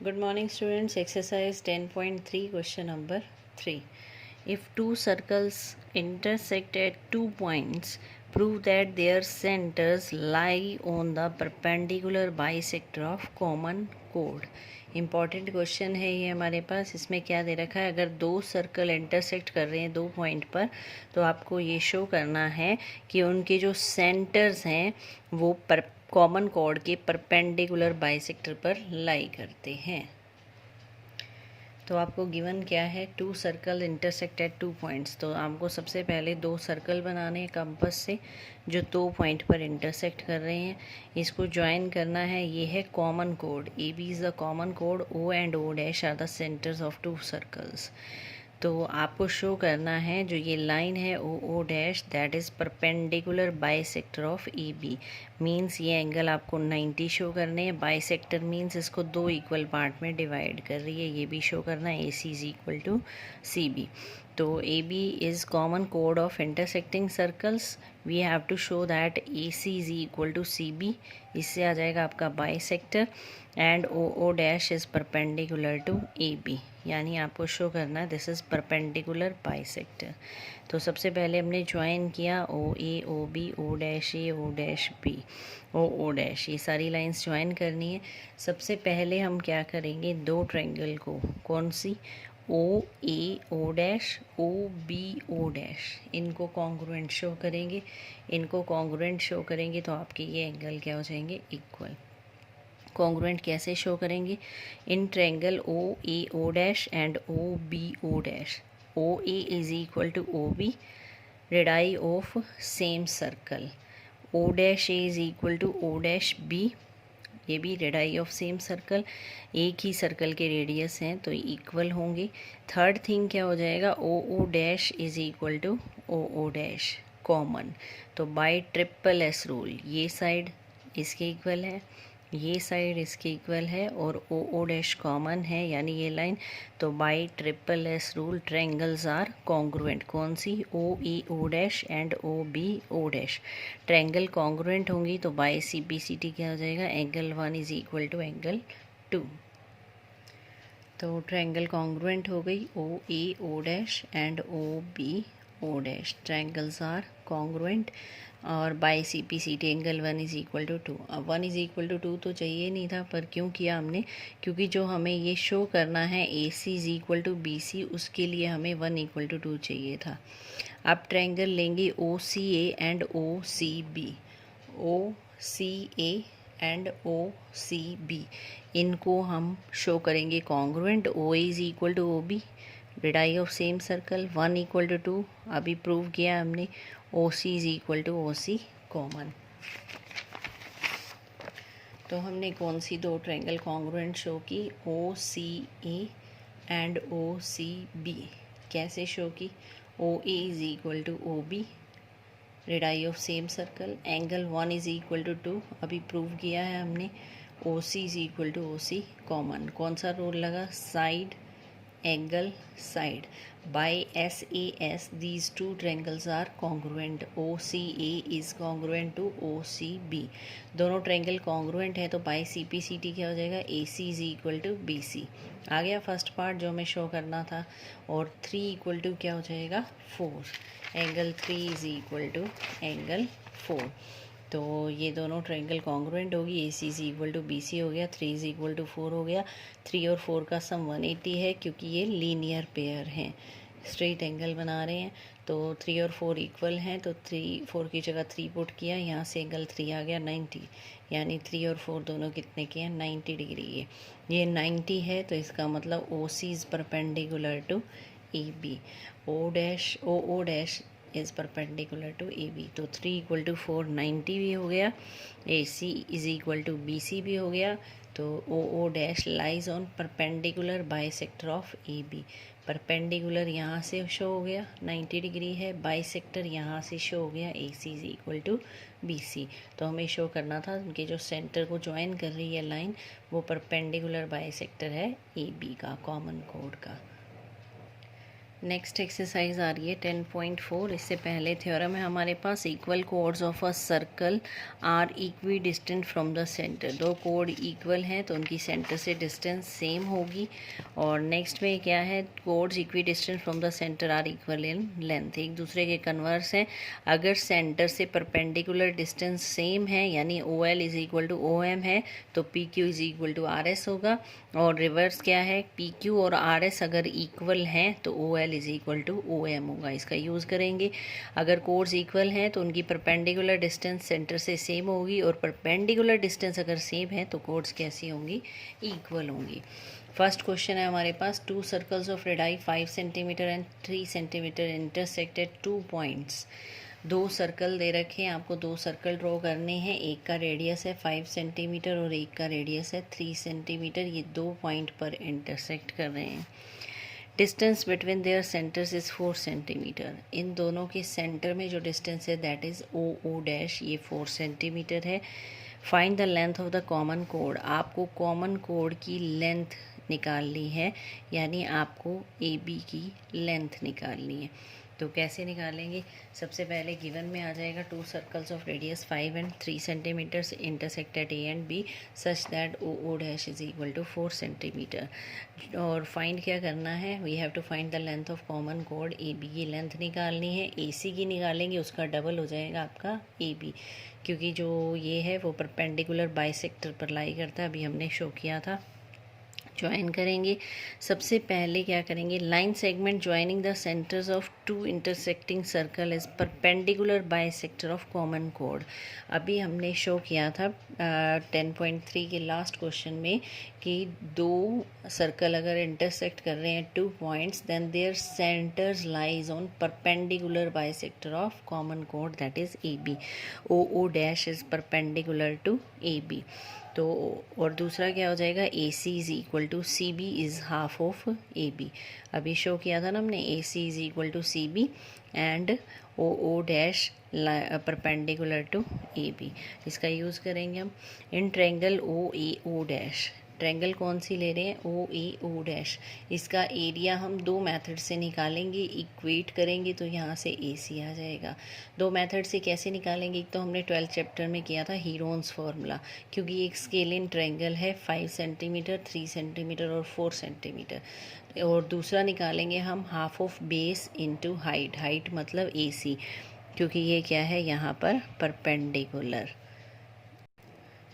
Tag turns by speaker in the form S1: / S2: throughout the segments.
S1: Good morning students. Exercise 10.3 question number 3. If two circles intersect at 2 points, prove that their centers lie on the perpendicular bisector of common chord. Important question है ये हमारे पास. इसमें क्या दे रखा है, अगर दो सर्कल इंटरसेक्ट कर रहे हैं दो पॉइंट पर तो आपको ये शो करना है कि उनके जो सेंटर्स हैं वो कॉमन कॉर्ड के परपेंडिकुलर बाइसेक्टर पर लाई करते हैं. तो आपको गिवन क्या है, two circle intersect at 2 points. तो आपको सबसे पहले दो सर्कल बनाने हैं कंपास से जो 2 पॉइंट पर इंटरसेक्ट कर रहे हैं. इसको ज्वाइन करना है. ये है कॉमन कोड. A B is the common कोड. O and O dash are the centres of two circles. तो आपको शो करना है जो ये लाइन है O O dash that is perpendicular bisector of A B. Means ये एंगल आपको 90 शो करने हैं. बाइसेक्टर मीन्स इसको दो इक्वल पार्ट में डिवाइड कर रही है. ये भी शो करना है A C is equal to C B. तो ए बी इज़ कॉमन कोड of intersecting circles. We have to show that A C is equal to C B. इससे आ जाएगा आपका bisector. And O O dash is perpendicular to A B. यानी आपको show करना है दिस इज़ परपेंडिकुलर बाइसेक्टर. तो सबसे पहले हमने ज्वाइन किया O A O B O dash A O dash B O O dash. ये सारी लाइंस ज्वाइन करनी है. सबसे पहले हम क्या करेंगे, दो ट्रायंगल को, कौन सी, O A O dash O B O dash, इनको कॉन्ग्रुएंट शो करेंगे. इनको कॉन्ग्रुएंट शो करेंगे तो आपके ये एंगल क्या हो जाएंगे, इक्वल. कॉन्ग्रुएंट कैसे शो करेंगे, in triangle O A O dash and O B O dash. O A is equal to O B, radii of same circle. O dash A is equal to O dash B, ये भी radii of same circle. एक ही circle के radius हैं तो equal होंगे. Third thing क्या हो जाएगा, O O dash is equal to O O dash common. तो बाय ट्रिपल एस रूल ये साइड इसके इक्वल है, ये साइड इसके इक्वल है और ओ ओ डैश कॉमन है यानी ये लाइन. तो by triple S rule triangles are congruent. कौन सी, O A O dash and O B O dash. Triangle congruent होंगी तो by C P C T क्या हो जाएगा, angle 1 is equal to angle 2. तो ट्रायंगल कॉन्ग्रुएंट हो गई, O A O dash and O B O dash. Triangles are congruent. और by C P C T angle 1 is equal to 2. अब 1 is equal to 2 तो चाहिए नहीं था, पर क्यों किया हमने, क्योंकि जो हमें ये शो करना है A C is equal to B C, उसके लिए हमें 1 इक्वल टू 2 चाहिए था. अब ट्रायंगल लेंगे O C A and O C B. O C A and O C B, इनको हम शो करेंगे congruent. O A is equal to O B, radii of same circle, 1 equal to 2. अभी prove किया हमने. O C is equal to O C common. तो हमने कौन सी दो ट्रायंगल कॉन्ग्रुएंट शो की, O C A and O C B. कैसे शो की, ओ A is equal to O B, radii of same circle, angle 1 is equal to 2. अभी prove किया है हमने. O C is equal to O C common. कौन सा rule लगा, side angle side. By S A S these two triangles are congruent. O C A is congruent to O C B. दोनों triangle congruent है तो by C P C T क्या हो जाएगा, A C is equal to B C. आ गया first part जो हमें शो करना था. और 3 इक्वल टू क्या हो जाएगा, 4. Angle 3 is equal to angle 4. तो ये दोनों ट्रायंगल कॉन्ग्रुएंट होगी. A C is equal to B C हो गया, 3 इज इक्वल टू 4 हो गया. 3 और 4 का सम 180 है क्योंकि ये लीनियर पेयर हैं, स्ट्रेट एंगल बना रहे हैं. तो 3 और 4 इक्वल हैं तो 3 4 की जगह 3 पुट किया, यहाँ से एंगल 3 आ गया 90. यानी 3 और 4 दोनों कितने के हैं, 90 डिग्री. ये 90 है तो इसका मतलब O C is perpendicular to A B. O dash O O dash is perpendicular to A B. तो 3 इक्वल टू 4 90 भी हो गया. A C is equal to B C भी हो गया. तो O O dash lies on perpendicular bisector of A B. Perpendicular यहाँ से शो हो गया 90 डिग्री है, बाइसेक्टर यहाँ से शो हो गया A C is equal to B C. तो हमें शो करना था उनके जो सेंटर को ज्वाइन कर रही है लाइन वो परपेंडिकुलर बाइसेक्टर है ए बी का, कॉमन कोड का. नेक्स्ट एक्सरसाइज आ रही है 10.4। इससे पहले थ्योरम है हमारे पास, equal chords of a circle are equidistant from the centre. दो कोड इक्वल हैं तो उनकी सेंटर से डिस्टेंस सेम होगी। और नेक्स्ट में क्या है, chords equidistant from the centre are equal in length, एक दूसरे के कन्वर्स हैं। अगर सेंटर से परपेंडिकुलर डिस्टेंस सेम है यानी O L is equal to O M है तो P Q is equal to R S होगा। और रिवर्स क्या है, पी क्यू और आर एस अगर इक्वल हैं तो O L is equal to O M होगा। इसका यूज़ करेंगे। अगर कोड्स इक्वल हैं तो उनकी परपेंडिकुलर डिस्टेंस सेंटर से सेम होगी, और परपेंडिकुलर डिस्टेंस अगर सेम है तो कोड्स कैसी होंगी, इक्वल होंगी। फर्स्ट क्वेश्चन है हमारे पास, two circles of radii 5 centimetre and 3 centimetre intersected 2 points. दो सर्कल दे रखे हैं, आपको दो सर्कल ड्रॉ करने हैं। एक का रेडियस है 5 सेंटीमीटर और एक का रेडियस है 3 सेंटीमीटर। ये दो पॉइंट पर इंटरसेक्ट कर रहे हैं। Distance between their centres is 4 centimetre. इन दोनों के सेंटर में जो डिस्टेंस है that is O O dash, ये 4 सेंटीमीटर है। Find the length of the common कोड। आपको कॉमन कोड की लेंथ निकालनी है, यानी आपको ए बी की लेंथ निकालनी है। तो कैसे निकालेंगे, सबसे पहले गिवन में आ जाएगा two circles of radius 5 and 3 centimetres intersect at A and B such that O O dash is equal to 4 centimetre. और फाइंड क्या करना है, we have to find the length of common कोड। ए बी की length निकालनी है। A सी की निकालेंगे, उसका डबल हो जाएगा आपका ए बी, क्योंकि जो ये है वो परपेंडिकुलर बाइसेक्टर पर लाई करता है, अभी हमने शो किया था। ज्वाइन करेंगे। सबसे पहले क्या करेंगे, line segment joining the centres of two intersecting circle is perpendicular bisector of common कोड। अभी हमने शो किया था 10.3 के लास्ट क्वेश्चन में कि दो सर्कल अगर इंटरसेक्ट कर रहे हैं 2 points, then their centres lies on perpendicular bisector of common कोड that is A B. O O dash is perpendicular to A B. तो और दूसरा क्या हो जाएगा, A C is equal to C B is half of A B. अभी show किया था ना हमने, A C is equal to C B and O O dash perpendicular to A B. इसका यूज़ करेंगे हम इन triangle O A O dash. Triangle कौन सी ले रहे हैं, ओ ए ओ डैश। इसका एरिया हम दो मेथड से निकालेंगे, इक्वेट करेंगे तो यहाँ से ए सी आ जाएगा। दो मेथड से कैसे निकालेंगे, एक तो हमने 12th चैप्टर में किया था हीरोन्स फार्मूला, क्योंकि एक स्केलिन ट्रायंगल है 5 सेंटीमीटर 3 सेंटीमीटर और 4 सेंटीमीटर। और दूसरा निकालेंगे हम half of base into height. Height मतलब ए सी, क्योंकि ये क्या है यहाँ पर परपेंडिकुलर।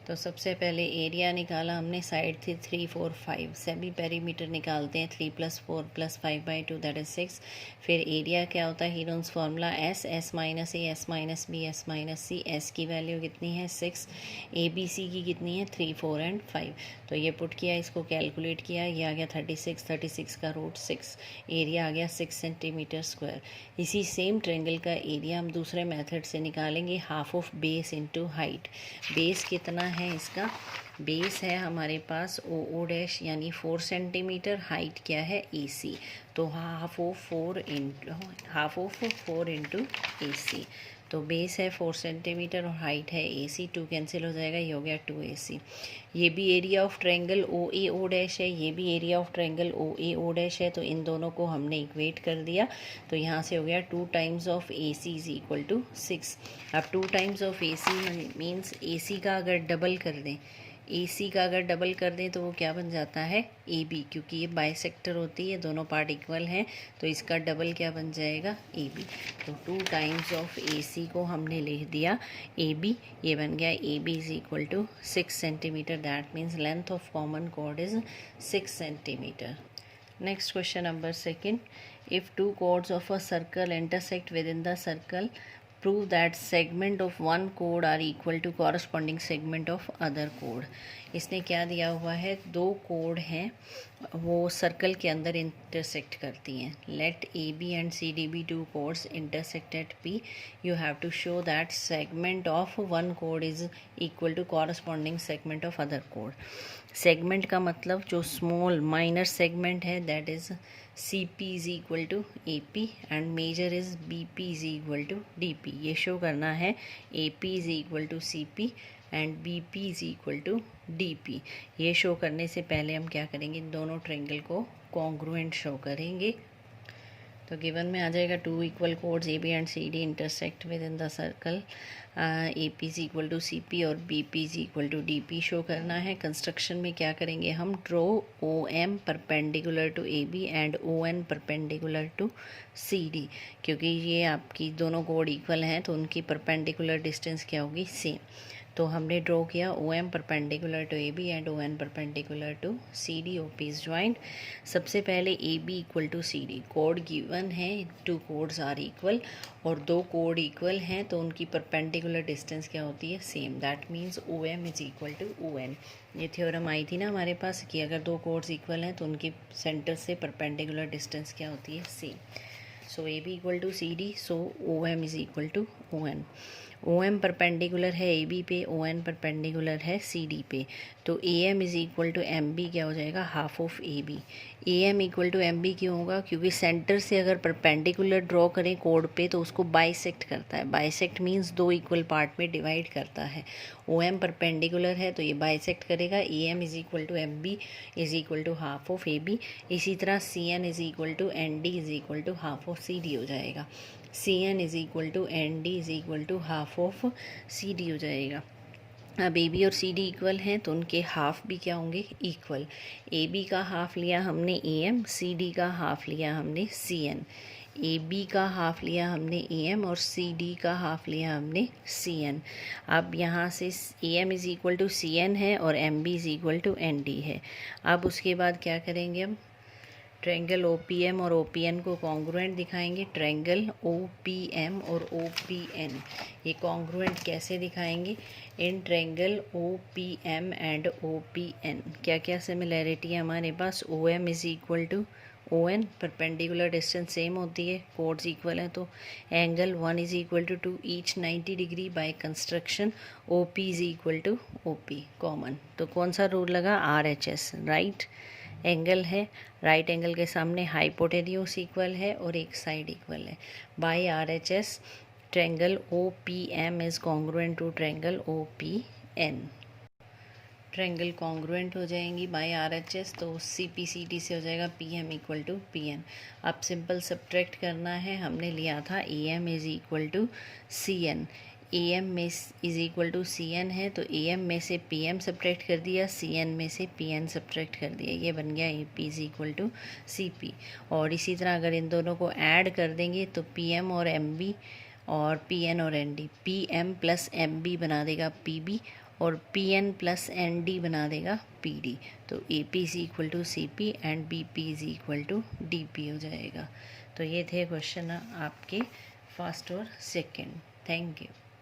S1: तो सबसे पहले एरिया निकाला हमने, साइड थी 3 4 5। सेमी पेरीमीटर निकालते हैं, 3 + 4 + 5/2 दैट इज 6। फिर एरिया क्या होता है, Heron's formula S S minus A S minus B S minus C. S की वैल्यू कितनी है 6, ए बी सी की कितनी है 3 4 एंड 5। तो ये पुट किया, इसको कैलकुलेट किया, ये आ गया 36, 36 का रूट 6। एरिया आ गया 6 सेंटीमीटर स्क्वायर। इसी सेम ट्रायंगल का एरिया हम दूसरे मेथड से निकालेंगे, half of base into height. Base कितना है इसका, बेस है हमारे पास ओ ओ डैश यानी 4 सेंटीमीटर। हाइट क्या है ए सी, तो हाफ ऑफ 4 इंटू ए सी। तो बेस है 4 सेंटीमीटर और हाइट है ए सी। 2 कैंसिल हो जाएगा, ये हो गया 2 ए सी। ये भी area of triangle O A O dash है, ये भी area of triangle O A O dash है। तो इन दोनों को हमने इक्वेट कर दिया, तो यहाँ से हो गया 2 times of A C is equal to 6। अब 2 times of A C means A C का अगर डबल कर दें, ए सी का अगर डबल कर दें तो वो क्या बन जाता है ए बी, क्योंकि ये बाइसेक्टर होती है, दोनों पार्ट इक्वल हैं, तो इसका डबल क्या बन जाएगा ए बी। तो 2 टाइम्स ऑफ ए सी को हमने लिख दिया ए बी, ये बन गया A B is equal to 6 centimetre. That means length of common कोड is 6 centimetre. Next question number 2, if two chords of a circle intersect within the circle, prove that segment of one chord are equal to corresponding segment of other chord। इसने क्या दिया हुआ है, दो code हैं वो circle के अंदर इंटरसेक्ट करती हैं। Late A B and C D B to codes intersect at P. You have to show that segment of one code is equal to corresponding segment of other code. Segment का मतलब जो small minor segment है that is C P is equal to A P and major is B P is equal to D P. ये show करना है ए P is equal to C P and B P is equal to D P. ये show करने से पहले हम क्या करेंगे, इन दोनों ट्रायंगल को कॉन्ग्रुएंट शो करेंगे। तो गिवन में आ जाएगा two equal chords A B and C D intersect with in the circle A P is equal to C P और B P is equal to D P show करना है। Construction में क्या करेंगे हम, draw O M perpendicular to A B and O N perpendicular to C D. क्योंकि ये आपकी दोनों कोड इक्वल हैं तो उनकी परपेंडिकुलर डिस्टेंस क्या होगी, सेम। तो हमने ड्रॉ किया O M perpendicular to A B and O N perpendicular to C D, O P is joint. सबसे पहले A B equal to C D, कोड गिवन है, टू कोड्स आर इक्वल और दो कोड इक्वल हैं तो उनकी परपेंडिकुलर डिस्टेंस क्या होती है, same. That means O M is equal to O N. ये थ्योरम आई थी ना हमारे पास कि अगर दो कोड्स इक्वल हैं तो उनकी सेंटर से परपेंडिकुलर डिस्टेंस क्या होती है, same. So A B equal to C D, so O M is equal to O N. O M perpendicular है ए बी पे, ओ एन परपेंडिकुलर है सी डी पे, तो A M is equal to M B क्या हो जाएगा, half of A B. A M equal to M B क्यों होगा, क्योंकि सेंटर से अगर परपेंडिकुलर ड्रॉ करें कोड पे तो उसको बाइसेक्ट करता है। बाइसेक्ट मीन्स दो इक्वल पार्ट में डिवाइड करता है। ओ एम परपेंडिकुलर है तो ये बाइसेक्ट करेगा। A M is equal to M B is equal to half of A B. इसी तरह C N is equal to N D is equal to half of C D हो जाएगा। C N is equal to N D is equal to half of C D हो जाएगा। अब A B और C D equal हैं तो उनके half भी क्या होंगे, इक्वल। ए बी का हाफ लिया हमने ए एम, सी डी का हाफ लिया हमने सी एन। ए बी का हाफ लिया हमने ए एम और सी डी का हाफ लिया हमने सी एन। अब यहाँ से A M is equal to C N है और M B is equal to N D है। अब उसके बाद क्या करेंगे हम, ट्रायंगल ओ पी एम और ओ पी एन को कॉन्ग्रुएंट दिखाएंगे। ट्रायंगल ओ पी एम और ओ पी एन ये कॉन्ग्रुएंट कैसे दिखाएंगे, इन triangle O P M and O P N क्या क्या सिमिलैरिटी है हमारे पास। O M is equal to O N, perpendicular distance same होती है, कोड्स इक्वल हैं तो angle one is equal to two each 90 degree by construction. O P is equal to O P common, तो कौन सा रूल लगा, R H S. Right angle है, right angle के सामने हाइपोटेन्यूस इक्वल है और एक साइड इक्वल है। By R H S triangle O P M is congruent to triangle O P N. Triangle congruent हो जाएंगी बाय आर एच एस, तो सी पी सी डी से हो जाएगा P M equal to P N. अब simple subtract करना है, हमने लिया था A M is equal to C N. A M में is equal to C N है तो ए एम में से पी एम सब्ट्रैक्ट कर दिया, सी एन में से पी एन सब्ट्रैक्ट कर दिया, ये बन गया A P is equal to C P. और इसी तरह अगर इन दोनों को ऐड कर देंगे तो पी एम और एम बी और पी एन और N D, P M plus M B बना देगा पी बी और P N plus N D बना देगा पी डी। तो A P is equal to C P and B P is equal to D P हो जाएगा। तो ये थे क्वेश्चन आपके फर्स्ट और सेकेंड। Thank you.